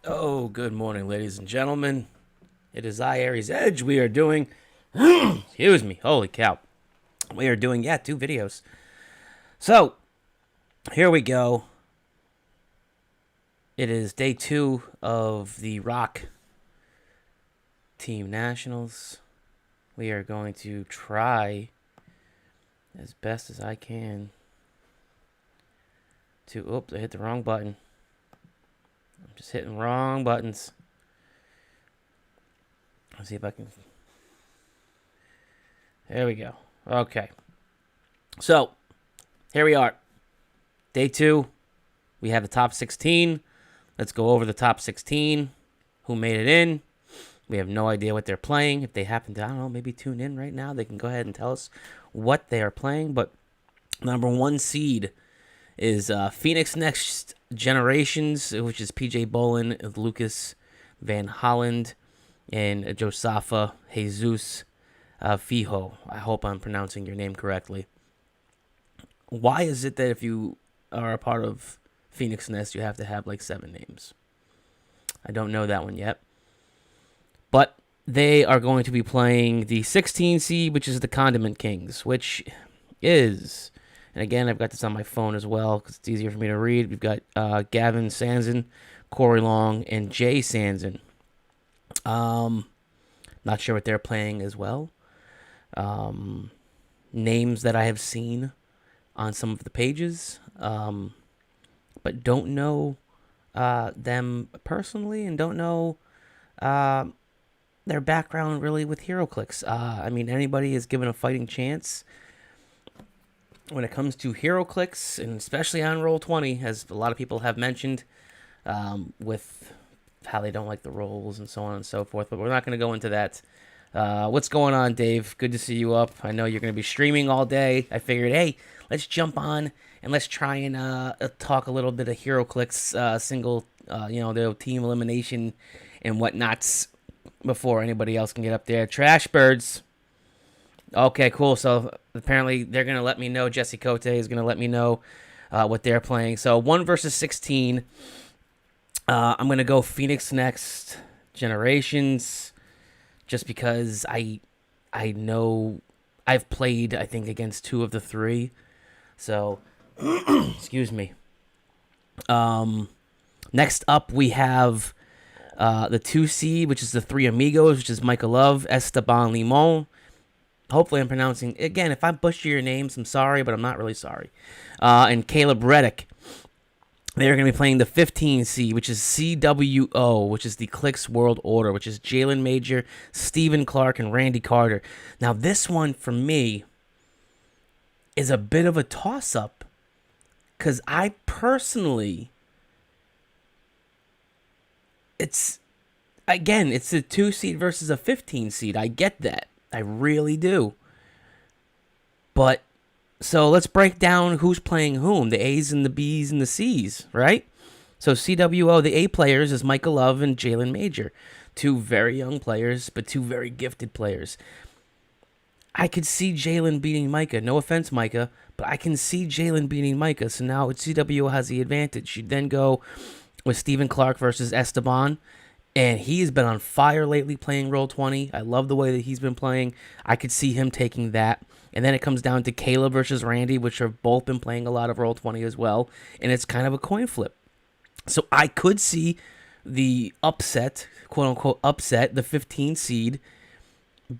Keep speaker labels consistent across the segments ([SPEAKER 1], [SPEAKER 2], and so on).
[SPEAKER 1] Oh, good morning, ladies and gentlemen. It is I, Aries Edge. We are doing, excuse me, holy cow. We are doing, 2 videos. So, here we go. It is day 2 of the Rock Team Nationals. We are going to try as best as I can to, oops, I hit the wrong button. I'm just hitting wrong buttons. Let's see if I can. There we go. Okay. So, here we are. Day 2. We have the top 16. Let's go over the top 16. Who made it in? We have no idea what they're playing. If they happen to, I don't know, maybe tune in right now, they can go ahead and tell us what they are playing. But number 1 seed is Phoenix Next Generations, which is PJ Bolin, Lucas Van Holland, and Josafa Jesus Fijo. I hope I'm pronouncing your name correctly. Why is it that if you are a part of Phoenix Nest, you have to have like 7 names? I don't know that one yet. But they are going to be playing the 16 seed, which is the Condiment Kings, which is... And again, I've got this on my phone as well because it's easier for me to read. We've got Gavin Sanson, Corey Long, and Jay Sanson. Not sure what they're playing as well. Names that I have seen on some of the pages, but don't know them personally and don't know their background really with HeroClix. I mean, anybody is given a fighting chance when it comes to HeroClix, and especially on Roll20, as a lot of people have mentioned, with how they don't like the rolls and so on and so forth. But we're not going to go into that. What's going on, Dave? Good to see you up. I know you're going to be streaming all day. I figured, hey, let's jump on and let's try and talk a little bit of HeroClix single, the team elimination and whatnots before anybody else can get up there. Trash Birds. Okay, cool. So apparently they're going to let me know. Jesse Cote is going to let me know what they're playing. So 1 versus 16. I'm going to go Phoenix Next Generations just because I know I've played, I think, against 2 of the 3. So, excuse me. Next up, we have the 2 seed, which is the 3 Amigos, which is Michael Love, Esteban Limon. Hopefully I'm pronouncing... Again, if I butcher your names, I'm sorry, but I'm not really sorry. And Caleb Reddick. They're going to be playing the 15 seed, which is CWO, which is the Clix World Order, which is Jalen Major, Stephen Clark, and Randy Carter. Now, this one, for me, is a bit of a toss-up Because I personally, it's again, it's a 2 seed versus a 15 seed. I get that. I really do. But so let's break down who's playing whom, the A's and the B's and the C's, right? So CWO, the A players is Micah Love and Jalen Major. Two very young players, but two very gifted players. I could see Jalen beating Micah. No offense, Micah, but I can see Jalen beating Micah. So now CWO has the advantage. You then go with Stephen Clark versus Esteban. And he has been on fire lately playing Roll20. I love the way that he's been playing. I could see him taking that. And then it comes down to Caleb versus Randy, which have both been playing a lot of Roll20 as well. And it's kind of a coin flip. So I could see the upset, quote unquote upset, the 15 seed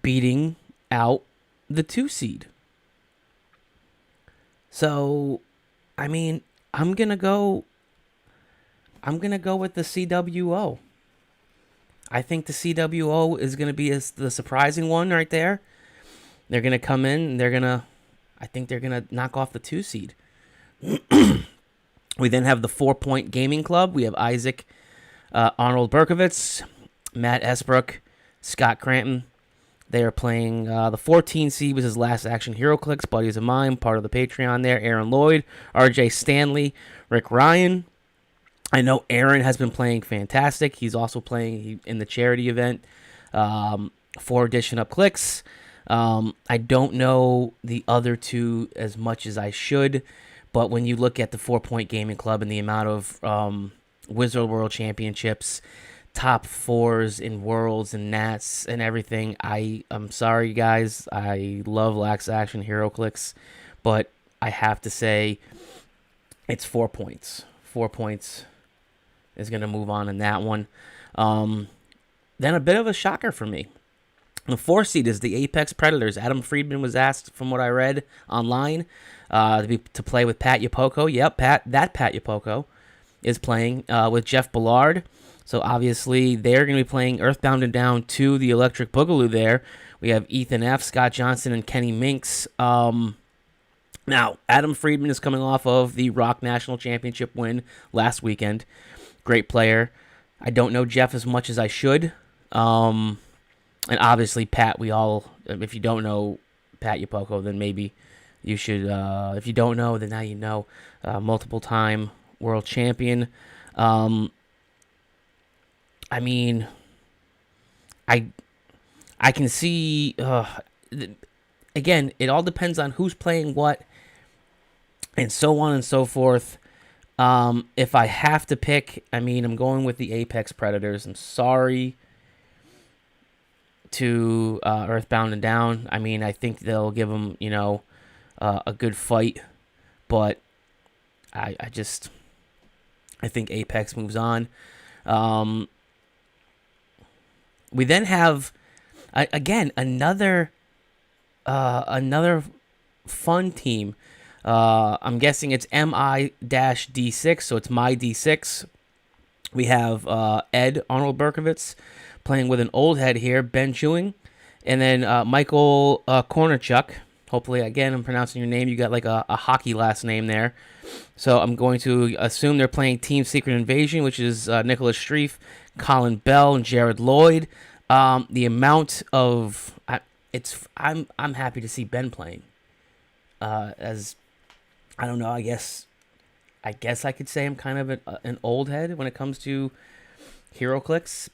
[SPEAKER 1] beating out the 2 seed. So, I mean, I'm going to go with the CWO. I think the CWO is going to be the surprising one right there. They're going to come in and I think they're going to knock off the 2 seed. We then have the 4 Point Gaming Club. We have Isaac Arnold Berkovitz, Matt Esbrook, Scott Cranton. They are playing the 14 seed, was his last action Hero Clix, buddies of mine, part of the Patreon there. Aaron Lloyd, RJ Stanley, Rick Ryan. I know Aaron has been playing fantastic. He's also playing in the charity event for Dishin Up Clix. I don't know the other two as much as I should, but when you look at the 4 Point Gaming Club and the amount of Wizard World Championships, top 4s in Worlds and Nats and everything, I'm sorry, guys. I love Lax Action Hero Clix, but I have to say it's 4 points. 4 points is going to move on in that one. Then a bit of a shocker for me. The 4 seed is the Apex Predators. Adam Friedman was asked, from what I read online, to play with Pat Yapoko. Yep, Pat Yapoko is playing with Jeff Ballard. So obviously they're going to be playing Earthbound and Down 2, the Electric Boogaloo there. We have Ethan F., Scott Johnson, and Kenny Minks. Now, Adam Friedman is coming off of the Rock National Championship win last weekend. Great player. I don't know Jeff as much as I should. And obviously, Pat, if you don't know Pat Yapoko, then maybe you should. If you don't know, then now you know. Multiple time world champion. I mean, I can see. Again, it all depends on who's playing what, and so on and so forth. If I have to pick, I mean, I'm going with the Apex Predators. I'm sorry to Earthbound and Down. I mean, I think they'll give them, a good fight, but I think Apex moves on. We then have again another fun team. I'm guessing it's MI-D6, so it's my D6. We have Ed Arnold Berkovitz playing with an old head here, Ben Chewing, and then Michael Kornichuk. Hopefully, again, I'm pronouncing your name. You got like a hockey last name there. So I'm going to assume they're playing Team Secret Invasion, which is Nicholas Streif, Colin Bell, and Jared Lloyd. The amount of I'm happy to see Ben playing. As I don't know, I guess I could say I'm kind of an old head when it comes to HeroClix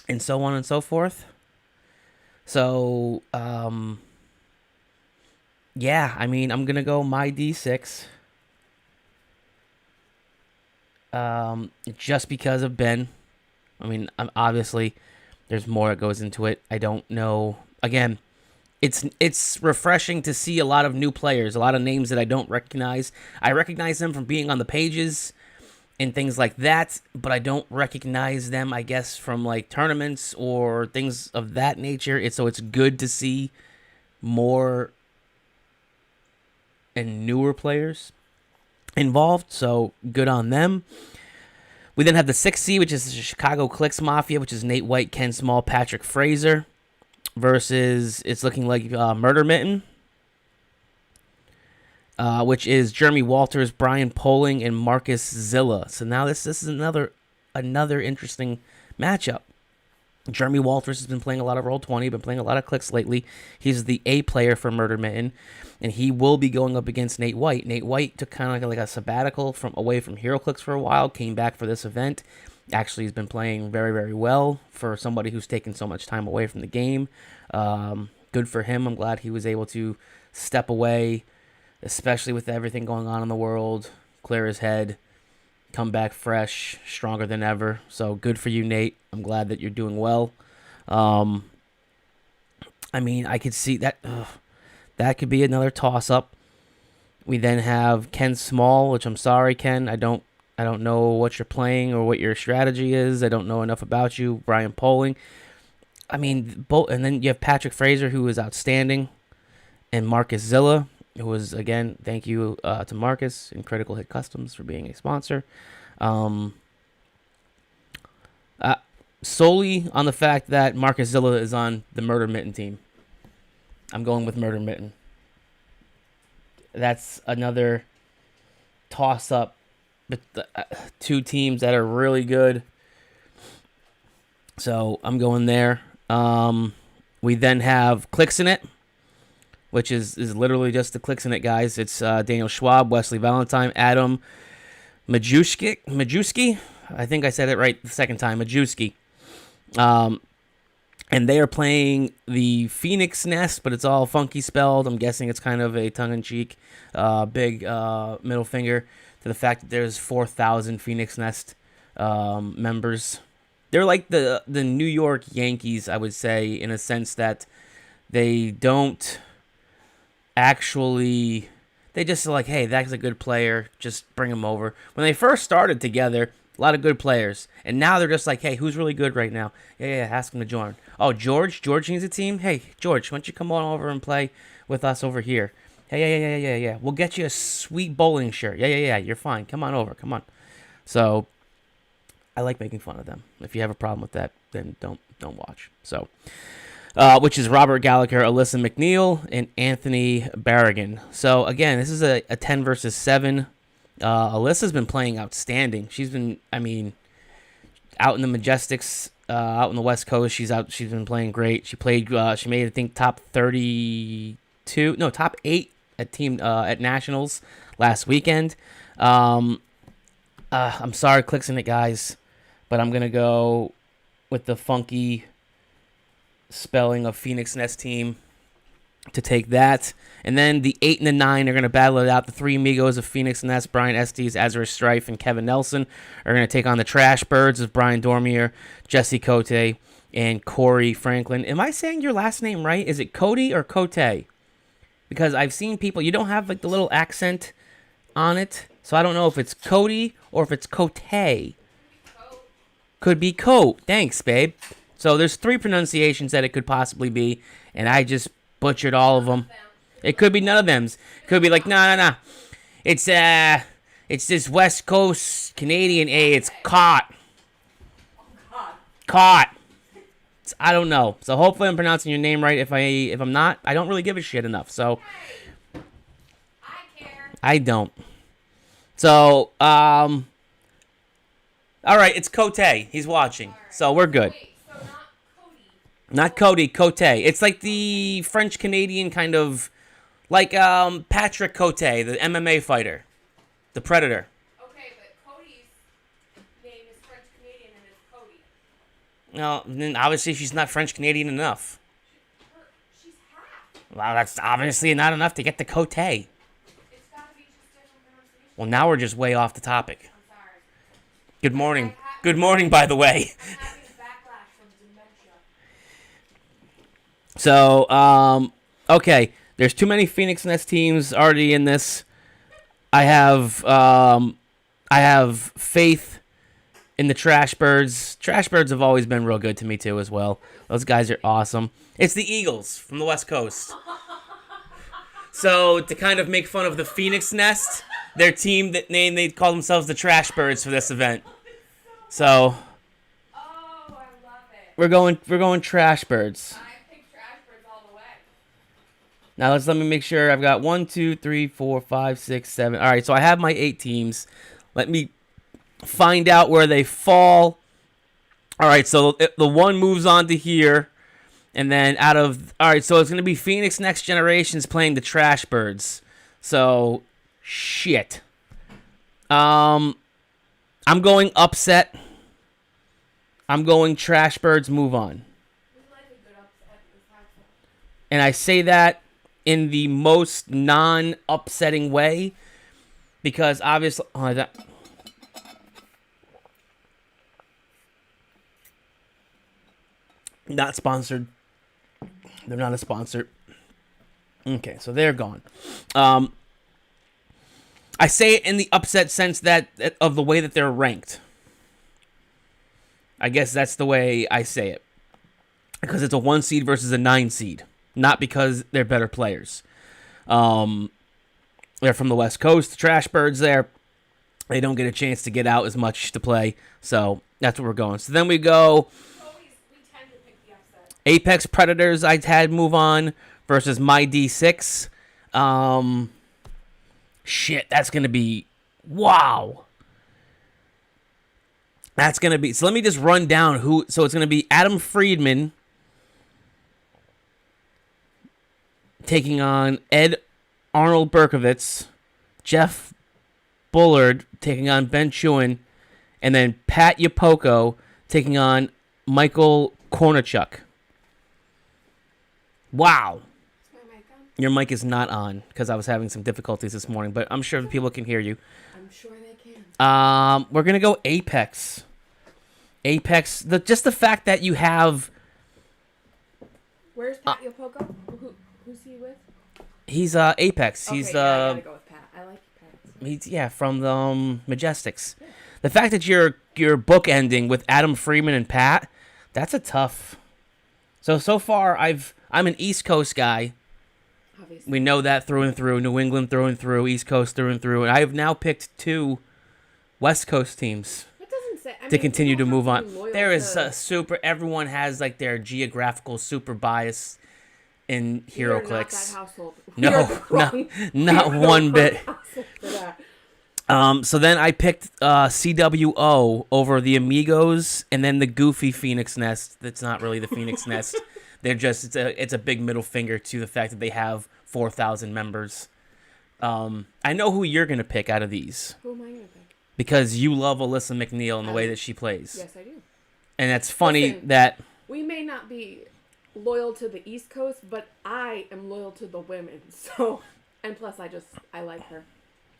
[SPEAKER 1] and so on and so forth. So yeah, I mean, I'm gonna go my D6. Just because of Ben. I mean, obviously, there's more that goes into it. I don't know. Again, it's refreshing to see a lot of new players, a lot of names that I don't recognize. I recognize them from being on the pages and things like that, but I don't recognize them, I guess, from like tournaments or things of that nature. So it's good to see more and newer players involved, so good on them. We then have the 6C, which is the Chicago Clix Mafia, which is Nate White, Ken Small, Patrick Fraser, versus it's looking like Murder Mitten which is Jeremy Walters, Brian Poling, and Marcus Zilla. So now this is another interesting matchup. Jeremy Walters has been playing a lot of Roll20, been playing a lot of Clix lately. He's the A player for Murder Mitten, and he will be going up against Nate White. Nate White took kind of like a sabbatical from away from HeroClix for a while, came back for this event. Actually, he's been playing very, very well for somebody who's taken so much time away from the game. Good for him. I'm glad he was able to step away, especially with everything going on in the world, clear his head, come back fresh, stronger than ever. So good for you, Nate. I'm glad that you're doing well. I mean, I could see that that could be another toss-up. We then have Ken Small, which I'm sorry, Ken. I don't know what you're playing or what your strategy is. I don't know enough about you. Brian Poling. I mean, both, and then you have Patrick Fraser, who is outstanding, and Marcus Zilla, who was, again, thank you to Marcus and Critical Hit Customs for being a sponsor. Solely on the fact that Marcus Zilla is on the Murder Mitten team. I'm going with Murder Mitten. That's another toss-up. But two teams that are really good. So I'm going there. We then have Clix in it, which is literally just the Clix in it, guys. It's Daniel Schwab, Wesley Valentine, Adam Majewski. I think I said it right the second time. Majewski. And they are playing the Phoenix Nest, but it's all funky spelled. I'm guessing it's kind of a tongue-in-cheek, big middle finger to the fact that there's 4,000 Phoenix Nest members. They're like the New York Yankees, I would say, in a sense that they don't actually... They just are like, hey, that's a good player. Just bring him over. When they first started together, a lot of good players. And now they're just like, hey, who's really good right now? Yeah, ask him to join. Oh, George needs a team? Hey, George, why don't you come on over and play with us over here? Hey, yeah. We'll get you a sweet bowling shirt. Yeah, you're fine. Come on over. Come on. So, I like making fun of them. If you have a problem with that, then don't watch. So, which is Robert Gallagher, Alyssa McNeil, and Anthony Barragan. So, again, this is a 10 versus 7. Alyssa's been playing outstanding. She's been, out in the Majestics, out in the West Coast. She's been playing great. She played. She made, I think, top 8 at Nationals last weekend. I'm sorry, Clixing it, guys, but I'm gonna go with the funky spelling of Phoenix Nest team to take that. And then the 8 and the 9 are going to battle it out. The three amigos of Phoenix Nest, Brian Estes, Azra Strife, and Kevin Nelson, are going to take on the Trash Birds of Brian Dormier, Jesse Cote, and Corey Franklin. Am I saying your last name right? Is it Cody or Cote? Because I've seen people, you don't have like the little accent on it, so I don't know if it's Cody or if it's Cote. Could be Cote. Thanks, babe. So there's 3 pronunciations that it could possibly be, and I just butchered all of them. It could be none of them. It could be like, no. It's this West Coast Canadian A. It's caught. Caught. I don't know. So hopefully I'm pronouncing your name right. If I'm not, I don't really give a shit enough. So
[SPEAKER 2] I care.
[SPEAKER 1] I don't. So all right, it's Cote. He's watching. Right. So we're good.
[SPEAKER 2] Wait, so not Cody.
[SPEAKER 1] Not Cody, Cote. It's like the French Canadian kind of, like Patrick Cote, the MMA fighter, the Predator.
[SPEAKER 2] Okay, but Cody's name is French Canadian and it's Cody.
[SPEAKER 1] No, then obviously she's not French Canadian enough.
[SPEAKER 2] She's half.
[SPEAKER 1] Well, that's obviously not enough to get the Cote.
[SPEAKER 2] It's gotta be just different pronunciation.
[SPEAKER 1] Well, now we're just way off the topic.
[SPEAKER 2] I'm sorry.
[SPEAKER 1] Good morning. Good morning, by the way.
[SPEAKER 2] I'm having backlash from dementia.
[SPEAKER 1] So, okay. There's too many Phoenix Nest teams already in this. I have faith in the Trash Birds. Trash Birds have always been real good to me too, as well. Those guys are awesome. It's the Eagles from the West Coast. So to kind of make fun of the Phoenix Nest, their team they call themselves the Trash Birds for this event. So
[SPEAKER 2] Oh, I love it.
[SPEAKER 1] we're going Trash Birds.
[SPEAKER 2] I picked Trash Birds all the way.
[SPEAKER 1] Now let me make sure I've got 1, 2, 3, 4, 5, 6, 7. All right, so I have my 8 teams. Let me find out where they fall. All right, so the one moves on to here. And then all right, so it's going to be Phoenix Next Generations playing the Trash Birds. So, shit. I'm going upset. I'm going Trash Birds move on. And I say that in the most non-upsetting way because obviously... not sponsored. They're not a sponsor. Okay, so they're gone. I say it in the upset sense that of the way that they're ranked. I guess that's the way I say it. Because it's a 1 seed versus a 9 seed. Not because they're better players. They're from the West Coast, the Trash Birds there. They don't get a chance to get out as much to play. So that's where we're going. So then we go... Apex Predators I had move on versus my D6. Shit, that's going to be... Wow. That's going to be... So let me just run down who... So it's going to be Adam Friedman taking on Ed Arnold Berkovitz, Jeff Bullard taking on Ben Chewin, and then Pat Yapoko taking on Michael Kornichuk. Wow.
[SPEAKER 2] Is my mic on?
[SPEAKER 1] Your mic is not on because I was having some difficulties this morning, but I'm sure people can hear you.
[SPEAKER 2] I'm sure they can.
[SPEAKER 1] We're gonna go Apex. Apex. Just the fact that you have.
[SPEAKER 2] Where's Pat Yapoko? Who's he with?
[SPEAKER 1] He's Apex.
[SPEAKER 2] Okay,
[SPEAKER 1] He's
[SPEAKER 2] yeah, I gotta go with Pat. I like Pat.
[SPEAKER 1] He's from the Majestics. Yeah. The fact that you're book ending with Adam Freeman and Pat, that's a tough. So far I'm an East Coast guy.
[SPEAKER 2] Obviously.
[SPEAKER 1] We know that through and through. New England through and through. East Coast through and through. And I have now picked 2 West Coast teams to continue to move on. There is a super... Everyone has like their geographical super bias in Hero Clix. No, not one bit. So then I picked CWO over the Amigos and then the goofy Phoenix Nest. That's not really the Phoenix Nest. They're just it's a big middle finger to the fact that they have 4,000 members. I know who you're gonna pick out of these.
[SPEAKER 2] Who am I gonna pick?
[SPEAKER 1] Because you love Alyssa McNeil and the way that she plays.
[SPEAKER 2] Yes, I do.
[SPEAKER 1] And it's funny that
[SPEAKER 2] we may not be loyal to the East Coast, but I am loyal to the women. So, and plus, I like her.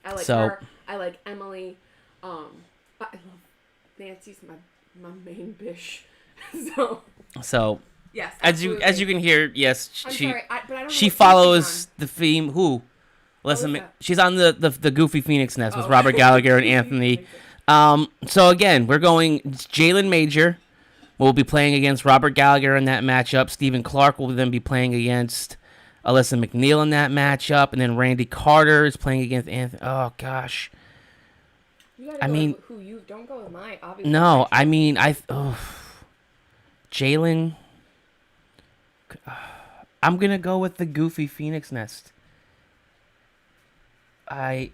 [SPEAKER 2] I like her. I like Emily. I love Nancy's my main bish.
[SPEAKER 1] So.
[SPEAKER 2] Yes.
[SPEAKER 1] As you can hear, yes, she
[SPEAKER 2] know
[SPEAKER 1] follows the theme. Who? Listen, she's on the Goofy Phoenix Nest with Robert Gallagher and Anthony. So again, we're going. Jalen Major will be playing against Robert Gallagher in that matchup. Stephen Clark will then be playing against Alyssa McNeil in that matchup, and then Randy Carter is playing against Anthony. Oh gosh.
[SPEAKER 2] I mean, who you don't go with my obviously.
[SPEAKER 1] No, I mean Jalen. I'm gonna go with the Goofy Phoenix Nest. I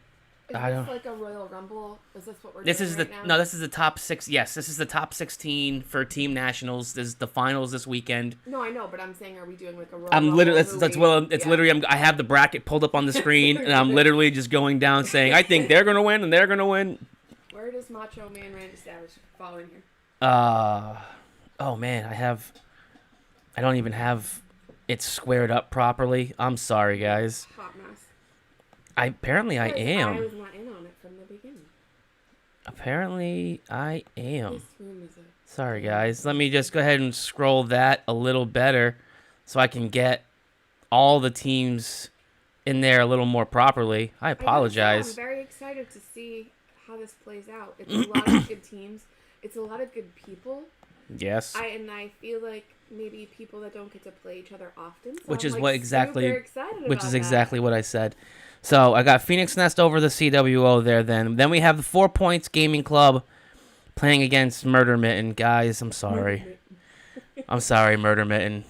[SPEAKER 1] don't.
[SPEAKER 2] Like a Royal Rumble? Is this what we're
[SPEAKER 1] this
[SPEAKER 2] doing
[SPEAKER 1] is
[SPEAKER 2] right
[SPEAKER 1] the
[SPEAKER 2] now?
[SPEAKER 1] no. This is the top 6. Yes, this is the top 16 for Team Nationals. This is the finals this weekend.
[SPEAKER 2] No, I know, but I'm saying, are we doing like a Royal
[SPEAKER 1] I'm
[SPEAKER 2] Rumble?
[SPEAKER 1] literally literally. I have the bracket pulled up on the screen, and I'm literally just going down saying I think they're gonna win and they're gonna win.
[SPEAKER 2] Where does Macho Man Randy Savage fall in here?
[SPEAKER 1] Oh man, I don't even have it squared up properly. I'm sorry, guys.
[SPEAKER 2] Hot mess.
[SPEAKER 1] Apparently I am.
[SPEAKER 2] I was not in on it from the beginning.
[SPEAKER 1] Apparently I am.
[SPEAKER 2] This room is
[SPEAKER 1] Sorry, guys. Let me just go ahead and scroll that a little better so I can get all the teams in there a little more properly. I apologize.
[SPEAKER 2] I'm very excited to see how this plays out. It's a lot of good teams. It's a lot of good people.
[SPEAKER 1] Yes.
[SPEAKER 2] I feel like maybe people that don't get to play each other often. So
[SPEAKER 1] which
[SPEAKER 2] I'm
[SPEAKER 1] is
[SPEAKER 2] like
[SPEAKER 1] what exactly
[SPEAKER 2] which is
[SPEAKER 1] exactly what I said. So I got Phoenix Nest over the CWO there then. Then we have the 4 Points Gaming Club playing against Murder Mitten. Guys, I'm sorry. I'm sorry, Murder Mitten.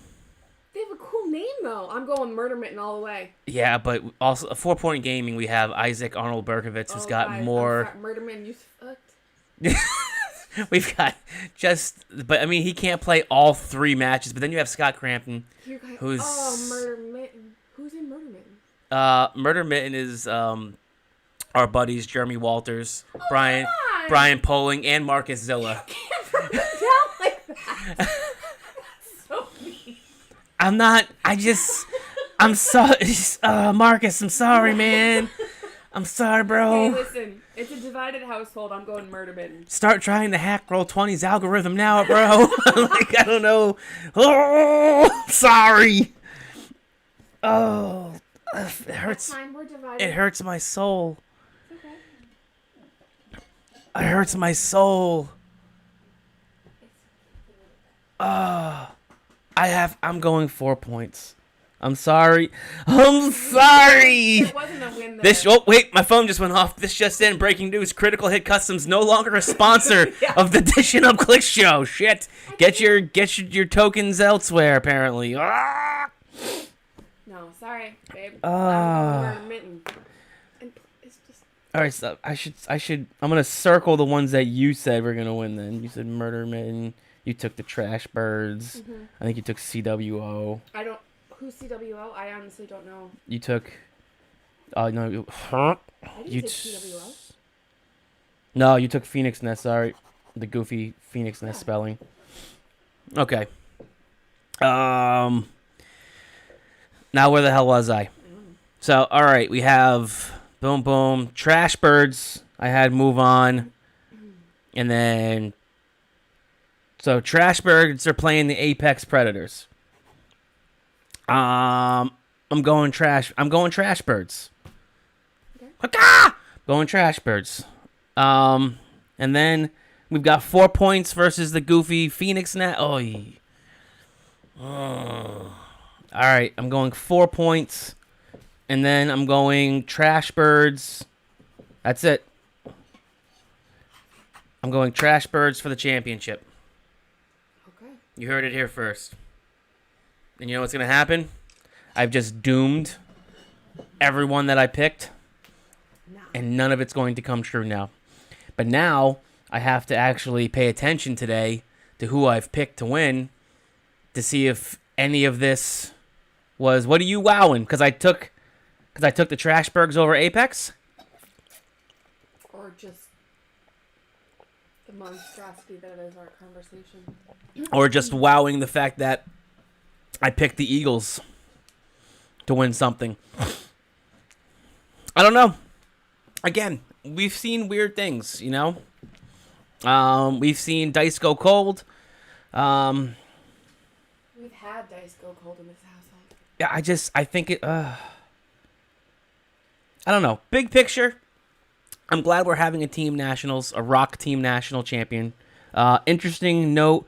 [SPEAKER 2] They have a cool name No, I'm going Murder Mitten all the way.
[SPEAKER 1] Yeah, but also a 4-point gaming. We have Isaac Arnold Berkovitz, who's got
[SPEAKER 2] guys,
[SPEAKER 1] more.
[SPEAKER 2] Murder Mitten, you fucked.
[SPEAKER 1] We've got but I mean, he can't play all 3 matches. But then you have Scott Crampton, who's
[SPEAKER 2] Murder Mitten. Who's in Murder Mitten?
[SPEAKER 1] Murder Mitten is our buddies Jeremy Walters,
[SPEAKER 2] Oh,
[SPEAKER 1] Brian Poling, and Marcus Zilla.
[SPEAKER 2] You can't put them down like that. That's so mean.
[SPEAKER 1] I'm sorry, Marcus. I'm sorry, man. I'm sorry, bro.
[SPEAKER 2] Hey, listen. It's a divided household. I'm going Murder Mitten.
[SPEAKER 1] Start trying the hack Roll20's algorithm now, bro. Like, I don't know. Oh, sorry. Oh, it hurts.
[SPEAKER 2] That's fine. We're divided.
[SPEAKER 1] It hurts my soul.
[SPEAKER 2] It's okay.
[SPEAKER 1] It hurts my soul. I'm going 4 points. I'm sorry. I'm sorry.
[SPEAKER 2] It wasn't a win there.
[SPEAKER 1] Oh, wait, my phone just went off. This just in, breaking news. Critical Hit Customs no longer a sponsor
[SPEAKER 2] Yeah.
[SPEAKER 1] of the Dishin Up Clix show. Shit. Get your tokens elsewhere, apparently. Ah!
[SPEAKER 2] No, sorry, babe.
[SPEAKER 1] Ah.
[SPEAKER 2] I'm going Murder Mitten. And it's just...
[SPEAKER 1] All right, so I'm going to circle the ones that you said were going to win then. You said Murder Mitten. You took the Trash Birds.
[SPEAKER 2] Mm-hmm.
[SPEAKER 1] I think you took CWO.
[SPEAKER 2] I don't... Who's CWO? I honestly don't know.
[SPEAKER 1] You took... no.
[SPEAKER 2] I didn't say CWO.
[SPEAKER 1] No, you took Phoenix Nest. Sorry. The goofy Phoenix Nest spelling. Okay. Now where the hell was I? So, all right, we have boom boom Trash Birds. I had Move On. And then so Trash Birds are playing the Apex Predators. I'm going Trash Birds.
[SPEAKER 2] Okay.
[SPEAKER 1] Going Trash Birds. And then we've got 4 points versus the goofy Phoenix Net. Oh. All right, I'm going 4 points. And then I'm going Trash Birds. That's it. I'm going Trash Birds for the championship.
[SPEAKER 2] Okay.
[SPEAKER 1] You heard it here first. And you know what's going to happen? I've just doomed everyone that I picked.
[SPEAKER 2] No.
[SPEAKER 1] And none of it's going to come true now. But now I have to actually pay attention today to who I've picked to win to see if any of this was... What are you wowing? Because I took the Trashbergs over Apex?
[SPEAKER 2] Or just the monstrosity that is our conversation.
[SPEAKER 1] Or just wowing the fact that I picked the Eagles to win something. I don't know. Again, we've seen weird things, you know? We've seen dice go cold.
[SPEAKER 2] We've had dice go cold in this household.
[SPEAKER 1] Yeah, I think it... I don't know. Big picture, I'm glad we're having a team nationals, a rock team national champion. Interesting note,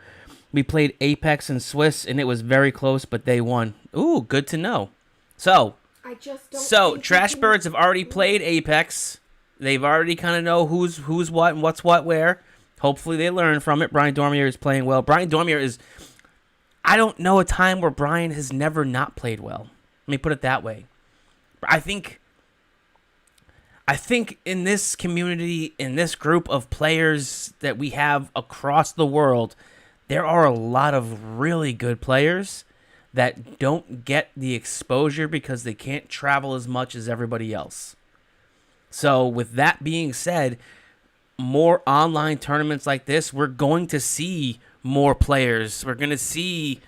[SPEAKER 1] we played Apex and Swiss, and it was very close, but they won. Ooh, good to know. So,
[SPEAKER 2] I just don't
[SPEAKER 1] Trash Birds have already played Apex. They've already kind of know who's what and what's what where. Hopefully they learn from it. Brian Dormier is playing well. Brian Dormier is... I don't know a time where Brian has never not played well. Let me put it that way. I think in this community, in this group of players that we have across the world, there are a lot of really good players that don't get the exposure because they can't travel as much as everybody else. So with that being said, more online tournaments like this, we're going to see more players. We're going to see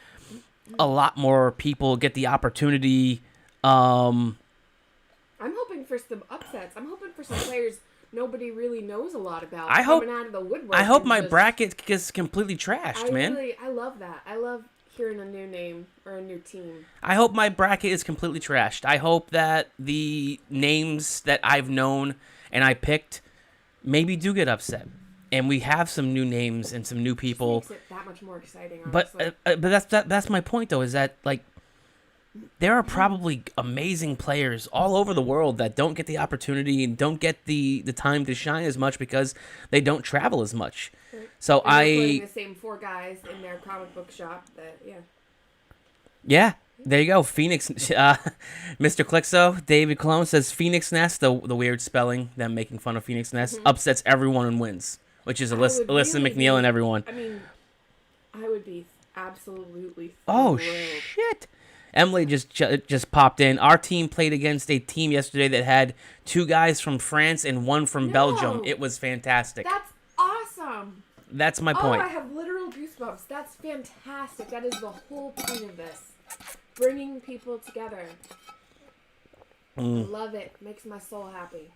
[SPEAKER 1] a lot more people get the opportunity.
[SPEAKER 2] I'm hoping for some upsets. I'm hoping for some players nobody really knows a lot about coming out of the woodwork.
[SPEAKER 1] I hope my bracket gets completely trashed, man.
[SPEAKER 2] I love that. I love hearing a new name or a new team.
[SPEAKER 1] I hope my bracket is completely trashed. I hope that the names that I've known and I picked maybe do get upset. And we have some new names and some new people.
[SPEAKER 2] Makes it that much more exciting, honestly.
[SPEAKER 1] But that's my point, though, is that, like, there are probably amazing players all over the world that don't get the opportunity and don't get the time to shine as much because they don't travel as much.
[SPEAKER 2] Right.
[SPEAKER 1] So
[SPEAKER 2] and putting the same 4 guys in their comic book shop. Yeah.
[SPEAKER 1] There you go. Phoenix, Mr. Clixo, David Cologne says Phoenix Nest, the weird spelling, them making fun of Phoenix Nest, upsets everyone and wins, which is Alyssa
[SPEAKER 2] really
[SPEAKER 1] McNeil and everyone.
[SPEAKER 2] I mean, I would be absolutely
[SPEAKER 1] Oh,
[SPEAKER 2] thrilled.
[SPEAKER 1] shit. Emily just popped in. Our team played against a team yesterday that had 2 guys from France and 1 from Belgium. It was fantastic.
[SPEAKER 2] That's awesome.
[SPEAKER 1] That's my
[SPEAKER 2] Oh,
[SPEAKER 1] point.
[SPEAKER 2] I have literal goosebumps. That's fantastic. That is the whole point of this. Bringing people together. I love it. Makes my soul happy.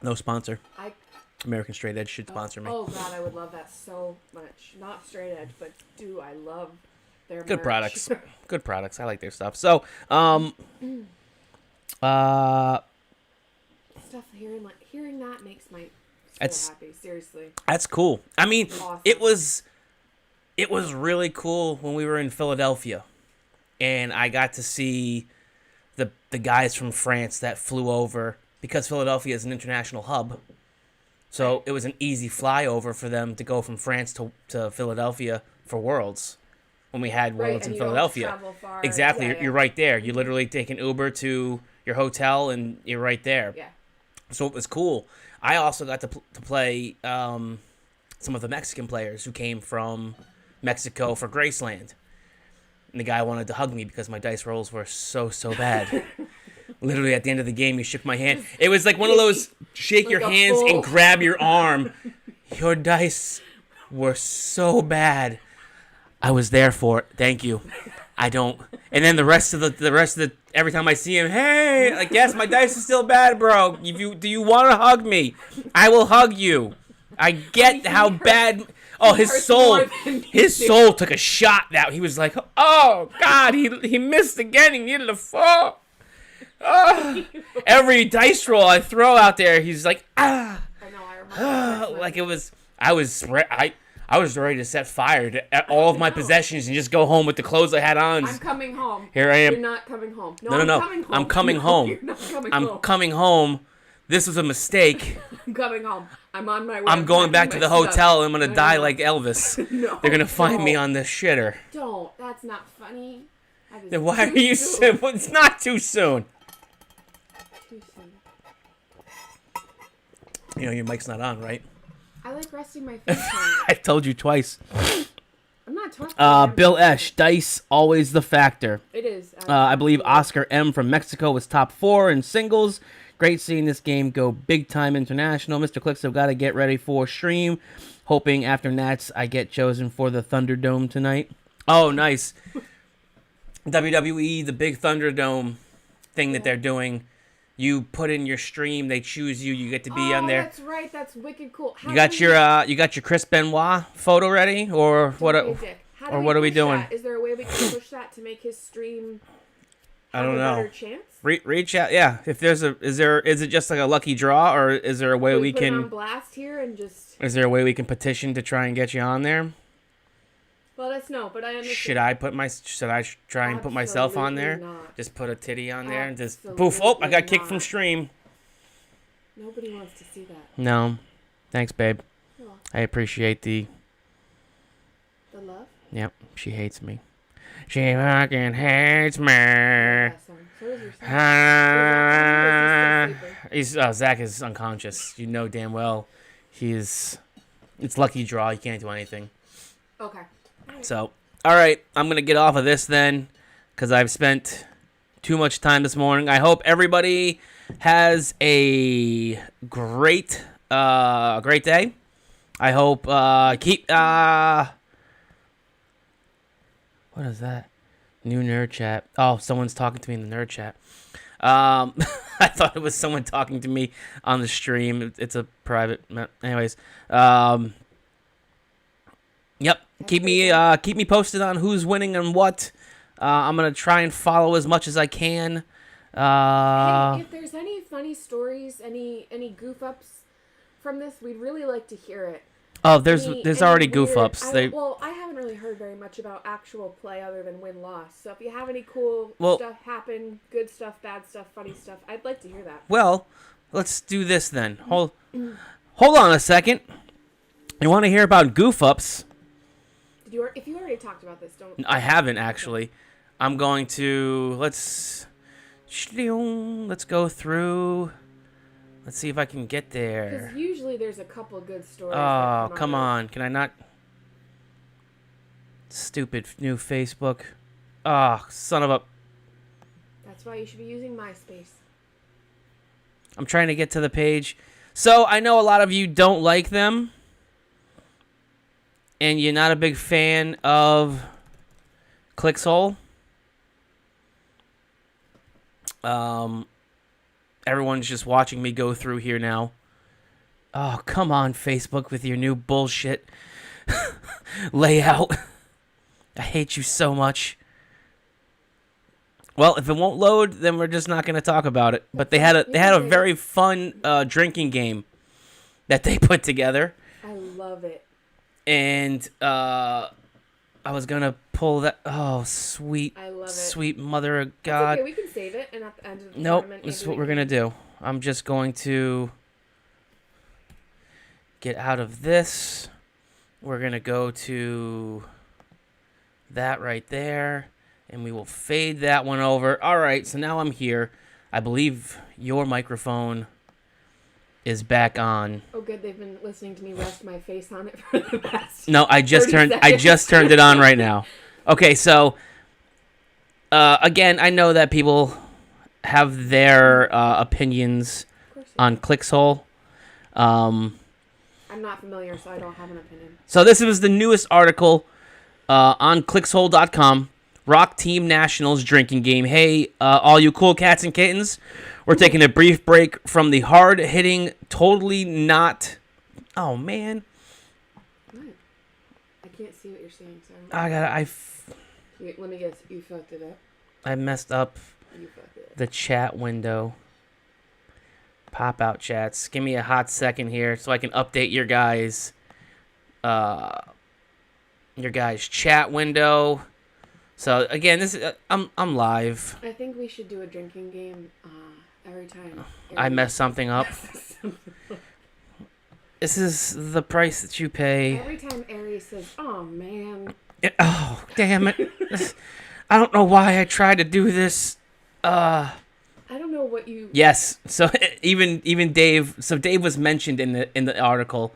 [SPEAKER 1] No sponsor. American Straight Edge should sponsor me.
[SPEAKER 2] Oh, God, I would love that so much. Not Straight Edge, but I love their
[SPEAKER 1] Good
[SPEAKER 2] merch.
[SPEAKER 1] products. Good products. I like their stuff. So,
[SPEAKER 2] Stuff hearing that makes my soul happy. Seriously.
[SPEAKER 1] that's cool. I mean,
[SPEAKER 2] Awesome.
[SPEAKER 1] it was really cool when we were in Philadelphia, and I got to see the guys from France that flew over because Philadelphia is an international hub. So it was an easy flyover for them to go from France to Philadelphia for Worlds when we had Worlds in Philadelphia.
[SPEAKER 2] Don't travel far.
[SPEAKER 1] Exactly.
[SPEAKER 2] Yeah.
[SPEAKER 1] You're right there. You literally take an Uber to your hotel and you're right there.
[SPEAKER 2] Yeah.
[SPEAKER 1] So it was cool. I also got to play some of the Mexican players who came from Mexico for Graceland. And the guy wanted to hug me because my dice rolls were so bad. Literally at the end of the game, he shook my hand. It was like one of those shake your hands and grab your arm. Your dice were so bad. I was there for it. Thank you. I don't. And then the rest of the every time I see him, hey, I guess my dice is still bad, bro. Do you want to hug me? I will hug you. I get how bad. Oh, his soul took a shot. That he was like, oh God, he missed again. He needed a fall. Every dice roll I throw out there, he's like,
[SPEAKER 2] I know. I remember.
[SPEAKER 1] like it was. I was ready to set fire to all of my possessions and just go home with the clothes I had on.
[SPEAKER 2] I'm coming home.
[SPEAKER 1] Here I am.
[SPEAKER 2] You're not coming home.
[SPEAKER 1] No.
[SPEAKER 2] I'm coming home. You're not coming home.
[SPEAKER 1] I'm coming home. This was a mistake.
[SPEAKER 2] I'm coming home. I'm on my way.
[SPEAKER 1] I'm going back to the hotel. I'm gonna die like Elvis.
[SPEAKER 2] No,
[SPEAKER 1] they're gonna find me on this shitter.
[SPEAKER 2] Don't. That's not funny.
[SPEAKER 1] Then why are you? It's not too soon.
[SPEAKER 2] Too soon.
[SPEAKER 1] You know your mic's not on, right?
[SPEAKER 2] I like resting my face on it.
[SPEAKER 1] I told you twice.
[SPEAKER 2] I'm not talking.
[SPEAKER 1] Bill Esch, dice always the factor.
[SPEAKER 2] It is.
[SPEAKER 1] I believe Oscar M from Mexico was top 4 in singles. Great seeing this game go big time international. Mr. Clix, I've got to get ready for stream. Hoping after Nats I get chosen for the Thunderdome tonight. Oh, nice. WWE, the big Thunderdome thing that they're doing. You put in your stream, they choose you. You get to be on there.
[SPEAKER 2] That's right. That's wicked cool.
[SPEAKER 1] You got your Chris Benoit photo ready, or what? Or what are we doing?
[SPEAKER 2] Is there a way we can push that to make his stream?
[SPEAKER 1] I don't know.
[SPEAKER 2] Better chance?
[SPEAKER 1] Reach out, yeah. If there's is it just like a lucky draw, or is there a way we
[SPEAKER 2] put
[SPEAKER 1] can
[SPEAKER 2] it on blast here and just?
[SPEAKER 1] Is there a way we can petition to try and get you on there?
[SPEAKER 2] Let us know, but I understand.
[SPEAKER 1] Should I try and put myself on there?
[SPEAKER 2] Not.
[SPEAKER 1] Just put a titty on there and just poof. Oh, I got kicked from stream.
[SPEAKER 2] Nobody wants to see that.
[SPEAKER 1] No, thanks, babe.
[SPEAKER 2] No.
[SPEAKER 1] I appreciate the
[SPEAKER 2] love.
[SPEAKER 1] Yep, she hates me. She fucking hates me.
[SPEAKER 2] So is your son.
[SPEAKER 1] Zach is unconscious. You know damn well he is. It's lucky draw. You can't do anything.
[SPEAKER 2] Okay.
[SPEAKER 1] So, all right, I'm gonna get off of this then, because I've spent too much time this morning. I hope everybody has a great day. I hope keep what is that? New nerd chat. Oh, someone's talking to me in the nerd chat. I thought it was someone talking to me on the stream. It's a private. Anyways, yep. Keep me posted on who's winning and what. I'm gonna try and follow as much as I can.
[SPEAKER 2] Hey, if there's any funny stories, any goof ups from this, we'd really like to hear it.
[SPEAKER 1] Oh, there's already goof ups.
[SPEAKER 2] I haven't really heard very much about actual play other than win-loss. So if you have any cool stuff happen, good stuff, bad stuff, funny stuff, I'd like to hear that.
[SPEAKER 1] Well, let's do this then. Hold on a second. You want to hear about goof ups?
[SPEAKER 2] If you already talked about this, don't.
[SPEAKER 1] I haven't actually. I'm going to let's go through. Let's see if I can get there.
[SPEAKER 2] Because usually there's a couple good stories.
[SPEAKER 1] Oh, come on. Can I not? Stupid new Facebook. Oh, son of a...
[SPEAKER 2] That's why you should be using MySpace.
[SPEAKER 1] I'm trying to get to the page. So, I know a lot of you don't like them. And you're not a big fan of Clixhole. Everyone's just watching me go through here now. Oh, come on, Facebook, with your new bullshit layout. I hate you so much. Well, if it won't load, then we're just not going to talk about it. But they had a very fun drinking game that they put together.
[SPEAKER 2] I love it.
[SPEAKER 1] And I was going to pull that. Oh, sweet.
[SPEAKER 2] I love it.
[SPEAKER 1] Sweet mother of God.
[SPEAKER 2] Okay, we can save it, and at the end of the
[SPEAKER 1] nope,
[SPEAKER 2] tournament...
[SPEAKER 1] this is what we're going to do. I'm just going to get out of this. We're going to go to that right there. And we will fade that one over. All right, so now I'm here. I believe your microphone is back on.
[SPEAKER 2] Oh, good. They've been listening to me rest my face on it for the past.
[SPEAKER 1] No, I just turned it on right now. Okay, so again, I know that people have their opinions on Clixhole.
[SPEAKER 2] I'm not familiar, so I don't have an opinion.
[SPEAKER 1] So this was the newest article on Clixhole.com. Rock Team Nationals drinking game. Hey, all you cool cats and kittens, we're taking a brief break from the hard-hitting, totally not... Oh, man.
[SPEAKER 2] What? I can't see what you're saying, so... Let me guess. You fucked it up?
[SPEAKER 1] I messed up
[SPEAKER 2] You fucked it up.
[SPEAKER 1] the chat window. Pop-out chats. Give me a hot second here so I can update your guys' chat window. So again, this is I'm live.
[SPEAKER 2] I think we should do a drinking game every time.
[SPEAKER 1] I mess something up. This is the price that you pay.
[SPEAKER 2] Every time Aries says, "Oh man."
[SPEAKER 1] Oh damn it! I don't know why I tried to do this.
[SPEAKER 2] I don't know what you.
[SPEAKER 1] Yes. So even Dave. So Dave was mentioned in the article.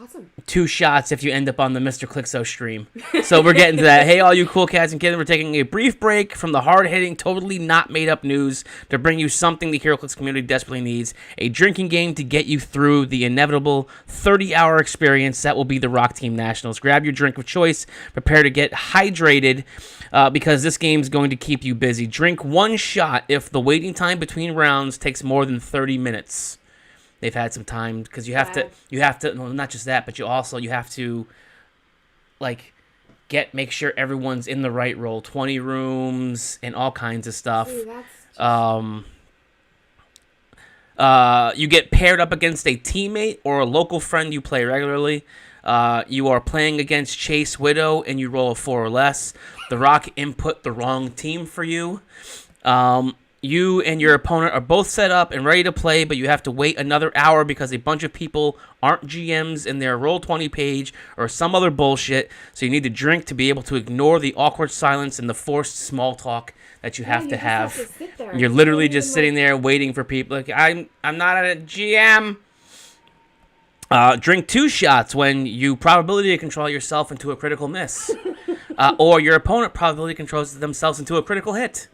[SPEAKER 2] Awesome.
[SPEAKER 1] 2 shots if you end up on the Mr. Clixo stream. So we're getting to that. Hey, all you cool cats and kittens, we're taking a brief break from the hard-hitting, totally not made-up news to bring you something the HeroClix community desperately needs, a drinking game to get you through the inevitable 30-hour experience that will be the Rock Team Nationals. Grab your drink of choice, prepare to get hydrated, because this game is going to keep you busy. Drink 1 shot if the waiting time between rounds takes more than 30 minutes. They've had some time because you have to, well, not just that, but you have to, like, make sure everyone's in the right role, 20 rooms and all kinds of stuff.
[SPEAKER 2] See, that's
[SPEAKER 1] just... you get paired up against a teammate or a local friend you play regularly. You are playing against Chase Widow and you roll a 4 or less. The Rock input the wrong team for you. You and your opponent are both set up and ready to play, but you have to wait another hour because a bunch of people aren't GMs in their Roll20 page or some other bullshit, so you need to drink to be able to ignore the awkward silence and the forced small talk that you have to have. You're literally just sitting there waiting for people. Like, I'm not a GM. Drink 2 shots when you probability control yourself into a critical miss. Or your opponent probability controls themselves into a critical hit.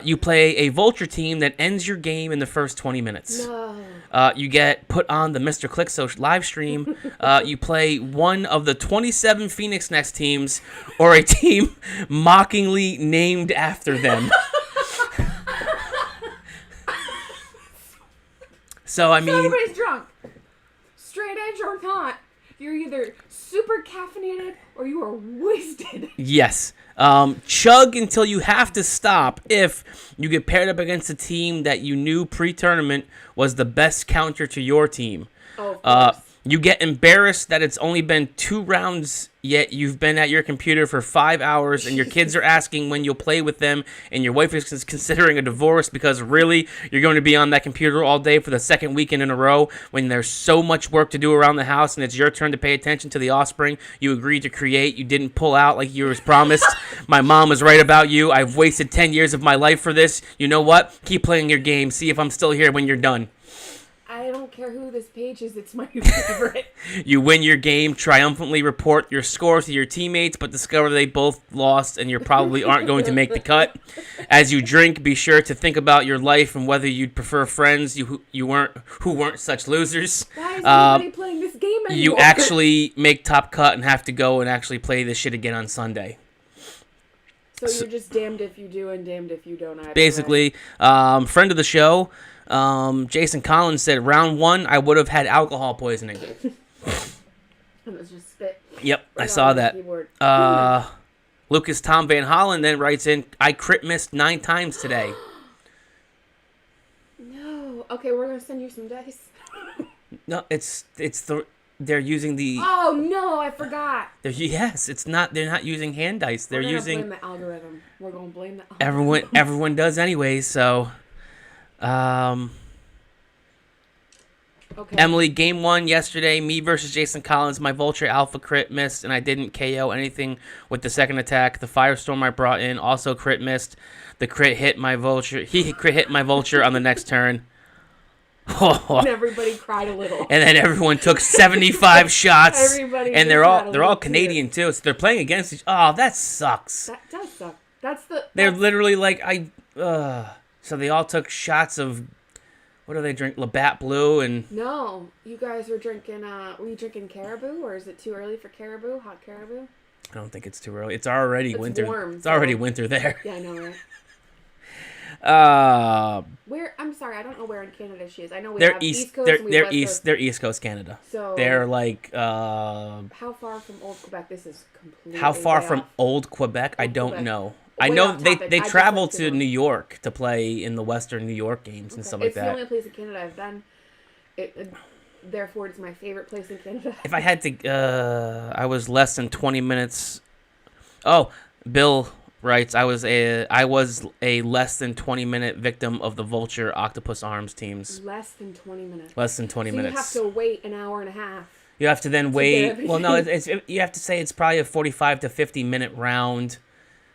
[SPEAKER 1] You play a Vulture team that ends your game in the first 20 minutes.
[SPEAKER 2] no.
[SPEAKER 1] You get put on the Mr. Clixo live stream. You play one of the 27 Phoenix Next teams or a team mockingly named after them. So, I mean...
[SPEAKER 2] Everybody's drunk. Straight edge or not, you're either super caffeinated or you are wasted.
[SPEAKER 1] Yes. Chug until you have to stop if you get paired up against a team that you knew pre-tournament was the best counter to your team.
[SPEAKER 2] Oh, of course.
[SPEAKER 1] You get embarrassed that it's only been 2 rounds, yet you've been at your computer for 5 hours, and your kids are asking when you'll play with them, and your wife is considering a divorce because really you're going to be on that computer all day for the second weekend in a row when there's so much work to do around the house, and it's your turn to pay attention to the offspring you agreed to create. You didn't pull out like you was promised. My mom was right about you. I've wasted 10 years of my life for this. You know what? Keep playing your game. See if I'm still here when you're done.
[SPEAKER 2] I don't care who this page is, it's my favorite.
[SPEAKER 1] You win your game, triumphantly report your score to your teammates, but discover they both lost and you probably aren't going to make the cut. As you drink, be sure to think about your life and whether you'd prefer friends who weren't such losers.
[SPEAKER 2] Why is anybody playing this game anymore?
[SPEAKER 1] You actually make top cut and have to go and actually play this shit again on Sunday.
[SPEAKER 2] So you're just damned if you do and damned if you don't.
[SPEAKER 1] Basically, friend of the show, Jason Collins said, round 1, I would have had alcohol poisoning.
[SPEAKER 2] It was just spit.
[SPEAKER 1] Yep, I saw that. Lucas Tom Van Hollen then writes in, I crit missed 9 times today.
[SPEAKER 2] No. Okay, we're going to send you some dice.
[SPEAKER 1] No, they're using the...
[SPEAKER 2] Oh, no, I forgot.
[SPEAKER 1] They're not using hand dice. They're using...
[SPEAKER 2] We're going to blame the algorithm. We're going to blame the algorithm.
[SPEAKER 1] Everyone does anyway, so...
[SPEAKER 2] Okay.
[SPEAKER 1] Emily, game 1 yesterday, me versus Jason Collins. My Vulture Alpha crit missed, and I didn't KO anything with the second attack. The Firestorm I brought in also crit missed. The crit hit my Vulture. He crit hit my Vulture on the next turn.
[SPEAKER 2] And everybody cried a little.
[SPEAKER 1] And then everyone took 75 shots. And they're all Canadian too, so they're playing against each. Oh, that sucks.
[SPEAKER 2] That does suck.
[SPEAKER 1] They're literally like so they all took shots of, what do they drink? Labatt Blue and...
[SPEAKER 2] No, you guys were drinking, were you drinking Caribou, or is it too early for Caribou? Hot Caribou?
[SPEAKER 1] I don't think it's too early. It's already winter.
[SPEAKER 2] Warm,
[SPEAKER 1] it's already winter there.
[SPEAKER 2] Yeah, I know, right? I'm sorry, I don't know where in Canada she is. I know we have East Coast and we have West Coast.
[SPEAKER 1] They're East Coast Canada.
[SPEAKER 2] So
[SPEAKER 1] they're like
[SPEAKER 2] how far from Old Quebec? This is completely
[SPEAKER 1] how far from
[SPEAKER 2] off.
[SPEAKER 1] Old Quebec? I don't know. I
[SPEAKER 2] Way
[SPEAKER 1] know
[SPEAKER 2] off
[SPEAKER 1] they
[SPEAKER 2] topic.
[SPEAKER 1] travel to New York to play in the Western New York games and stuff like that.
[SPEAKER 2] It's the only place in Canada I've been. Therefore, it's my favorite place in Canada.
[SPEAKER 1] If I had to, I was less than 20 minutes. Oh, Bill writes, I was a less than 20-minute victim of the Vulture Octopus Arms teams.
[SPEAKER 2] Less than 20 minutes.
[SPEAKER 1] Less than 20 minutes.
[SPEAKER 2] You have to wait an hour and a half.
[SPEAKER 1] You have to then wait. Well, no, you have to say it's probably a 45 to 50-minute round.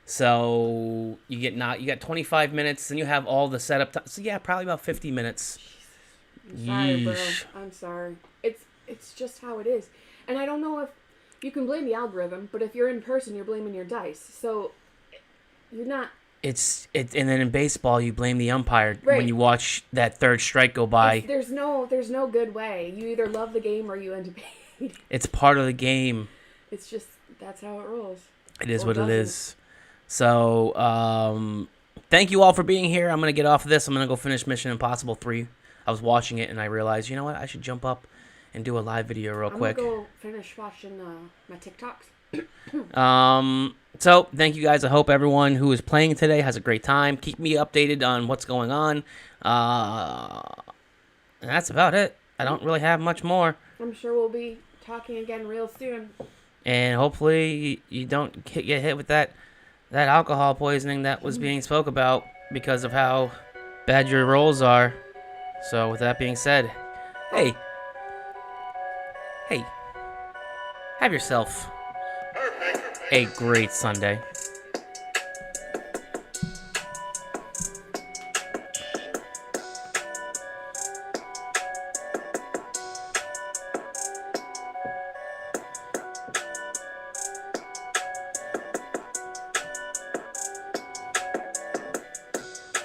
[SPEAKER 1] So you got 25 minutes, and you have all the setup time. So yeah, probably about 50 minutes.
[SPEAKER 2] I'm sorry, bro. I'm sorry. It's just how it is. And I don't know if you can blame the algorithm, but if you're in person, you're blaming your dice. So you're not. And
[SPEAKER 1] then in baseball, you blame the umpire
[SPEAKER 2] right.
[SPEAKER 1] when you watch that third strike go by.
[SPEAKER 2] There's no good way. You either love the game or you end up hating.
[SPEAKER 1] It's part of the game.
[SPEAKER 2] It's just that's how it rolls.
[SPEAKER 1] It is what it is. So, thank you all for being here. I'm going to get off of this. I'm going to go finish Mission Impossible 3. I was watching it, and I realized, you know what? I should jump up and do a live video real quick.
[SPEAKER 2] I'm going to go finish watching my TikToks.
[SPEAKER 1] So, thank you guys. I hope everyone who is playing today has a great time. Keep me updated on what's going on. And that's about it. I don't really have much more.
[SPEAKER 2] I'm sure we'll be talking again real soon.
[SPEAKER 1] And hopefully you don't get hit with that alcohol poisoning that was being spoke about because of how bad your rolls are. So with that being said, hey, have yourself a great Sunday.